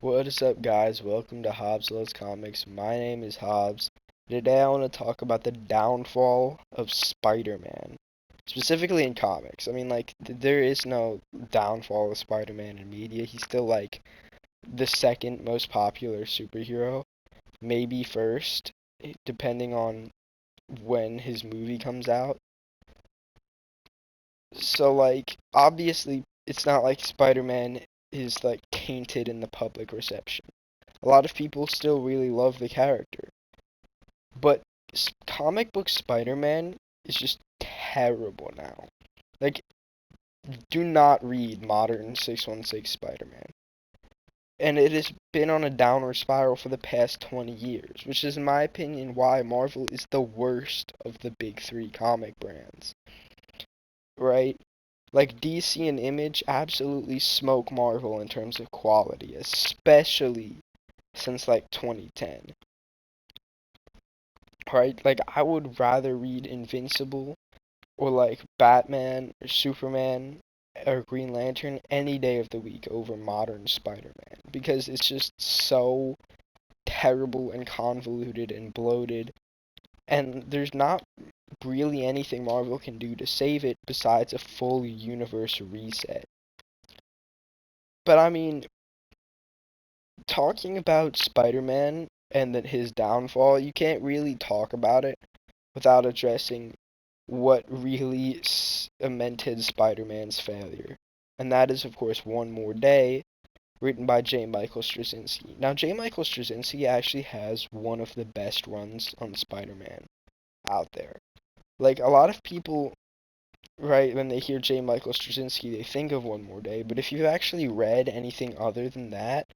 What is up, guys? Welcome to Hobbs Loves Comics. My name is Hobbs. Today I want to talk about the downfall of Spider-Man. Specifically in comics. I mean, there is no downfall of Spider-Man in media. He's still, the second most popular superhero. Maybe first, depending on when his movie comes out. So, obviously, it's not like Spider-Man is, tainted in the public reception. A lot of people still really love the character. But comic book Spider-Man is just terrible now. Like, do not read modern 616 Spider-Man. And it has been on a downward spiral for the past 20 years, which is, in my opinion, why Marvel is the worst of the big three comic brands. Right? Like, DC and Image absolutely smoke Marvel in terms of quality, especially since, 2010. Right? Like, I would rather read Invincible or, Batman or Superman or Green Lantern any day of the week over modern Spider-Man because it's just so terrible and convoluted and bloated, and there's not really anything Marvel can do to save it besides a full universe reset. But I mean, talking about Spider-Man and that his downfall, you can't really talk about it without addressing what really cemented Spider-Man's failure. And that is, of course, One More Day, written by J. Michael Straczynski. Now, J. Michael Straczynski actually has one of the best runs on Spider-Man out there. Like, a lot of people, right, when they hear J. Michael Straczynski, they think of One More Day, but if you've actually read anything other than that,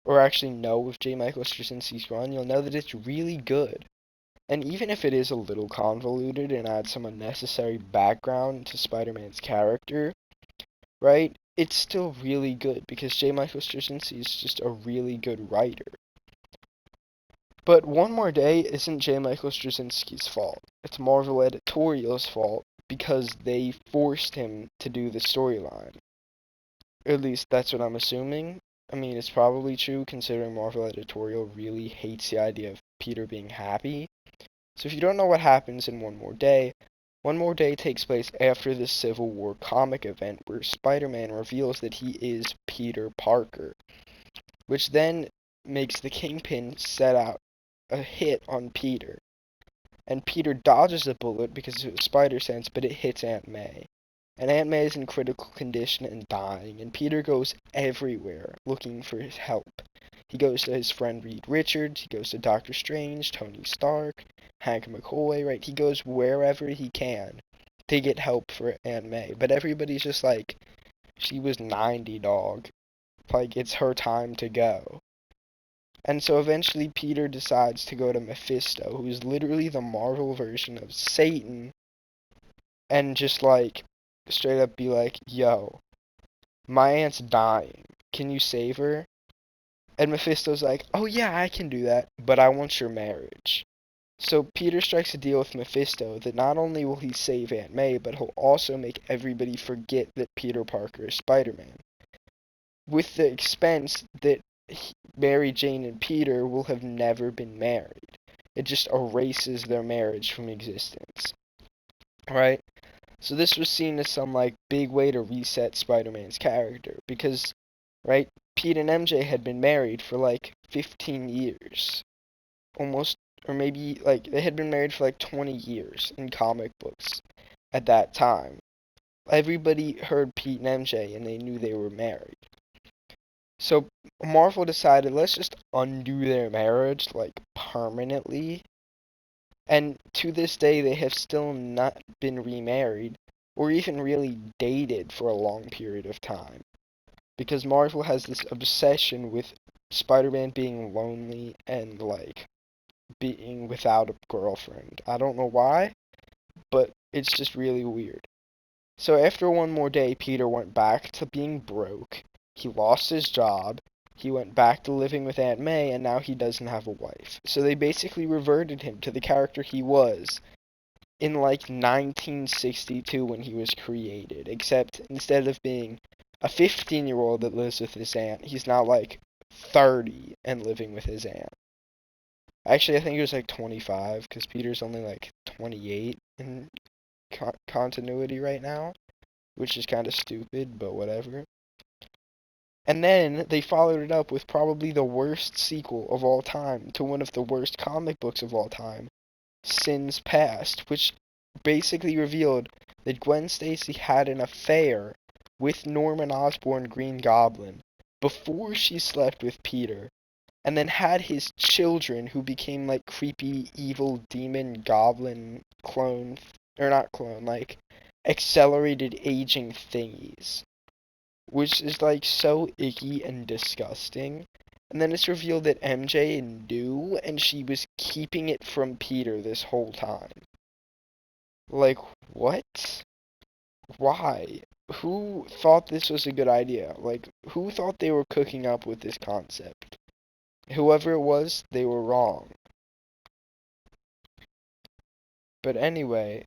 or actually know of J. Michael Straczynski's run, you'll know that it's really good. And even if it is a little convoluted and adds some unnecessary background to Spider-Man's character, right, it's still really good because J. Michael Straczynski is just a really good writer. But One More Day isn't J. Michael Straczynski's fault. It's Marvel Editorial's fault because they forced him to do the storyline. At least that's what I'm assuming. I mean, it's probably true considering Marvel Editorial really hates the idea of Peter being happy. So if you don't know what happens in One More Day takes place after the Civil War comic event where Spider-Man reveals that he is Peter Parker, which then makes the Kingpin set out a hit on Peter. And Peter dodges a bullet because of his spider sense, but it hits Aunt May. And Aunt May is in critical condition and dying, and Peter goes everywhere looking for his help. He goes to his friend Reed Richards, he goes to Doctor Strange, Tony Stark, Hank McCoy, right? He goes wherever he can to get help for Aunt May. But everybody's just like, she was 90, dog. Like, it's her time to go. And so eventually Peter decides to go to Mephisto, who is literally the Marvel version of Satan, and just straight up be like, yo, my aunt's dying. Can you save her? And Mephisto's like, oh yeah, I can do that, but I want your marriage. So Peter strikes a deal with Mephisto that not only will he save Aunt May, but he'll also make everybody forget that Peter Parker is Spider-Man. With the expense that Mary Jane and Peter will have never been married. It just erases their marriage from existence. Right? So this was seen as some big way to reset Spider-Man's character because, right, Pete and MJ had been married for 15 years. Almost, or maybe they had been married for 20 years in comic books at that time. Everybody heard Pete and MJ and they knew they were married. So Marvel decided, let's just undo their marriage permanently. And to this day, they have still not been remarried or even really dated for a long period of time. Because Marvel has this obsession with Spider-Man being lonely and being without a girlfriend. I don't know why, but it's just really weird. So after One More Day, Peter went back to being broke. He lost his job. He went back to living with Aunt May, and now he doesn't have a wife. So they basically reverted him to the character he was in 1962 when he was created. Except instead of being a 15-year-old that lives with his aunt, he's now 30 and living with his aunt. Actually, I think it was like 25 because Peter's only like 28 in continuity right now, which is kind of stupid, but whatever. And then they followed it up with probably the worst sequel of all time to one of the worst comic books of all time, Sins Past, which basically revealed that Gwen Stacy had an affair with Norman Osborn Green Goblin before she slept with Peter, and then had his children who became like creepy evil demon goblin clone, or not clone, like accelerated aging thingies, which is like so icky and disgusting. And then it's revealed that MJ knew and she was keeping it from Peter this whole time. Like, what? Why? Who thought this was a good idea? Like, who thought they were cooking up with this concept? Whoever it was, they were wrong. But anyway,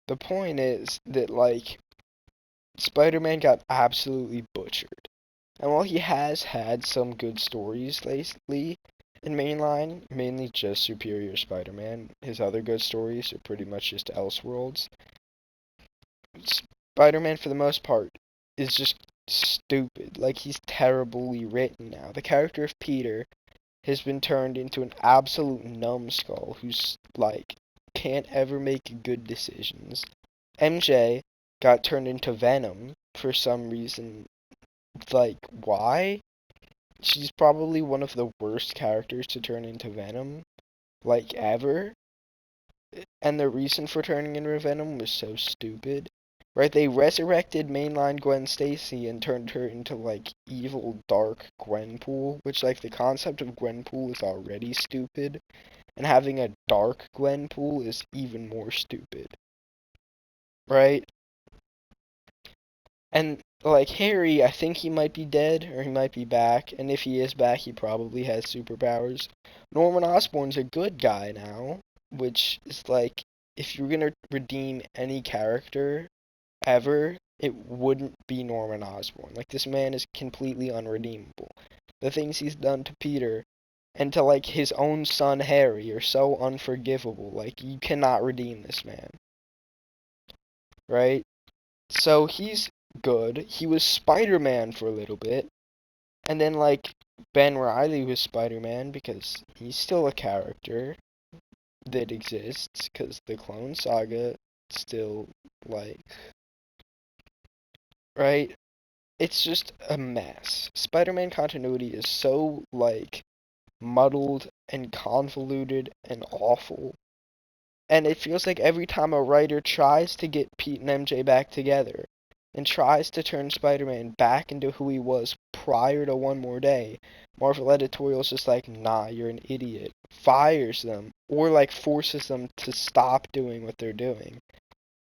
the point is that, like, Spider-Man got absolutely butchered. And while he has had some good stories lately in mainline, mainly just Superior Spider-Man, his other good stories are pretty much just Elseworlds. Spider-Man, for the most part, is just stupid. Like, he's terribly written now. The character of Peter has been turned into an absolute numbskull who's, like, can't ever make good decisions. MJ got turned into Venom for some reason. Like, why? She's probably one of the worst characters to turn into Venom, like, ever. And the reason for turning into Venom was so stupid. Right, they resurrected mainline Gwen Stacy and turned her into, like, evil, dark Gwenpool, which, like, the concept of Gwenpool is already stupid, and having a dark Gwenpool is even more stupid. Right? And, like, Harry, I think he might be dead, or he might be back, and if he is back, he probably has superpowers. Norman Osborn's a good guy now, which is, like, if you're gonna redeem any character ever, it wouldn't be Norman Osborn. Like, this man is completely unredeemable. The things he's done to Peter and to, like, his own son Harry are so unforgivable. Like, you cannot redeem this man. Right? So he's good. He was Spider-Man for a little bit. And then, like, Ben Reilly was Spider-Man because he's still a character that exists because the Clone Saga still, like, right? It's just a mess. Spider-Man continuity is so, like, muddled and convoluted and awful. And it feels like every time a writer tries to get Pete and MJ back together and tries to turn Spider-Man back into who he was prior to One More Day, Marvel Editorial's just like, nah, you're an idiot. Fires them, or, like, forces them to stop doing what they're doing.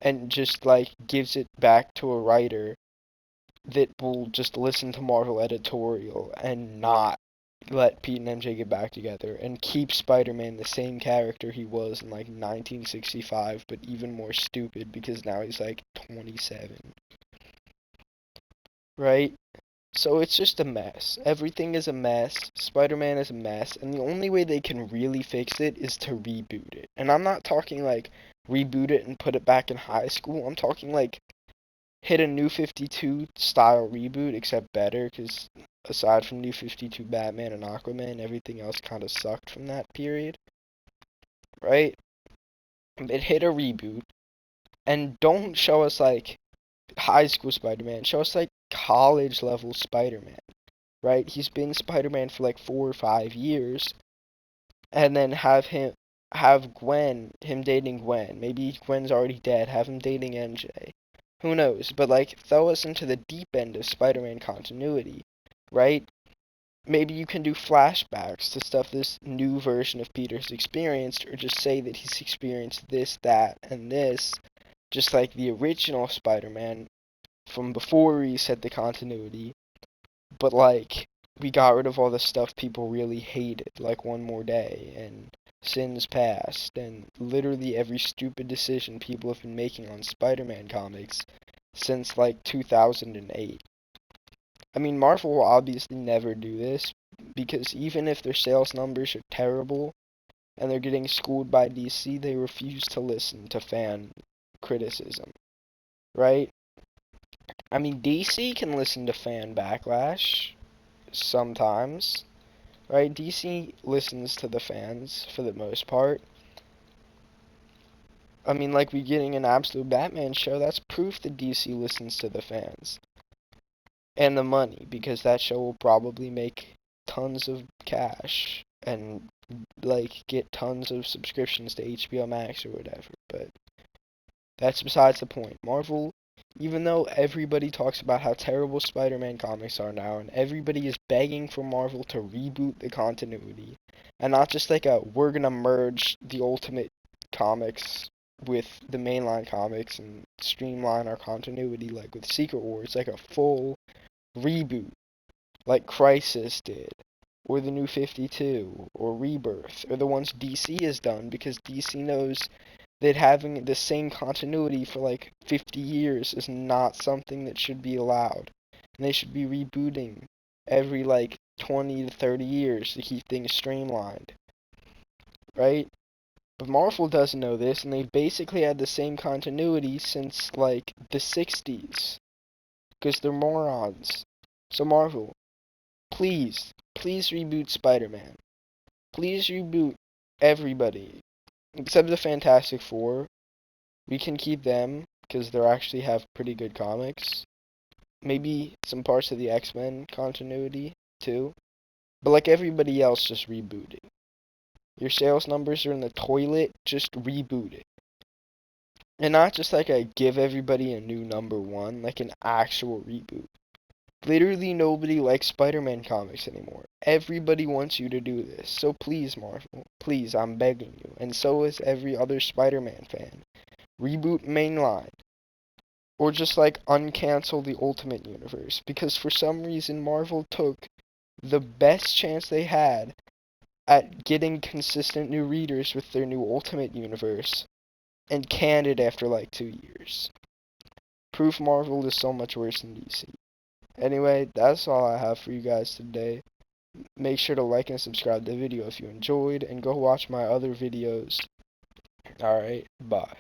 And just, like, gives it back to a writer that will just listen to Marvel Editorial and not let Pete and MJ get back together and keep Spider-Man the same character he was in, like, 1965, but even more stupid because now he's like 27. Right? So it's just a mess. Everything is a mess. Spider-Man is a mess, and the only way they can really fix it is to reboot it. And I'm not talking like reboot it and put it back in high school. I'm talking like hit a New 52 style reboot, except better, because aside from New 52 Batman and Aquaman, everything else kind of sucked from that period, right? It hit a reboot, and don't show us, like, high school Spider-Man, show us, like, college level Spider-Man, right? He's been Spider-Man for, like, 4 or 5 years, and then have him dating Gwen. Maybe Gwen's already dead, have him dating MJ. Who knows? But, like, throw us into the deep end of Spider-Man continuity, right? Maybe you can do flashbacks to stuff this new version of Peter's experienced, or just say that he's experienced this, that, and this, just like the original Spider-Man from before we reset the continuity, but, like, we got rid of all the stuff people really hated, like One More Day, and Sins Past, and literally every stupid decision people have been making on Spider-Man comics since, like, 2008. I mean, Marvel will obviously never do this because even if their sales numbers are terrible and they're getting schooled by DC, they refuse to listen to fan criticism, right? I mean, DC can listen to fan backlash sometimes, right? DC listens to the fans for the most part. I mean, like we getting an absolute Batman show, that's proof that DC listens to the fans. And the money, because that show will probably make tons of cash and like get tons of subscriptions to HBO Max or whatever. But that's besides the point. Marvel, even though everybody talks about how terrible Spider-Man comics are now, and everybody is begging for Marvel to reboot the continuity, and not just like we're gonna merge the Ultimate comics with the mainline comics and streamline our continuity like with Secret Wars, like a full reboot, like Crisis did, or the New 52, or Rebirth, or the ones DC has done, because DC knows that having the same continuity for like 50 years is not something that should be allowed. And they should be rebooting every like 20 to 30 years to keep things streamlined, right? But Marvel doesn't know this, and they've basically had the same continuity since like the 60s, because they're morons. So Marvel, please reboot Spider-Man. Please reboot everybody, except the Fantastic Four. We can keep them because they actually have pretty good comics. Maybe some parts of the X-Men continuity too. But like everybody else, just reboot it. Your sales numbers are in the toilet, just reboot it. And not just like a give everybody a new number one, like an actual reboot. Literally nobody likes Spider-Man comics anymore. Everybody wants you to do this. So please, Marvel, please, I'm begging you. And so is every other Spider-Man fan. Reboot mainline. Or just like uncancel the Ultimate Universe. Because for some reason Marvel took the best chance they had at getting consistent new readers with their new Ultimate Universe and canned it after like 2 years. Proof Marvel is so much worse than DC. Anyway, that's all I have for you guys today. Make sure to like and subscribe to the video if you enjoyed, and go watch my other videos. Alright, bye.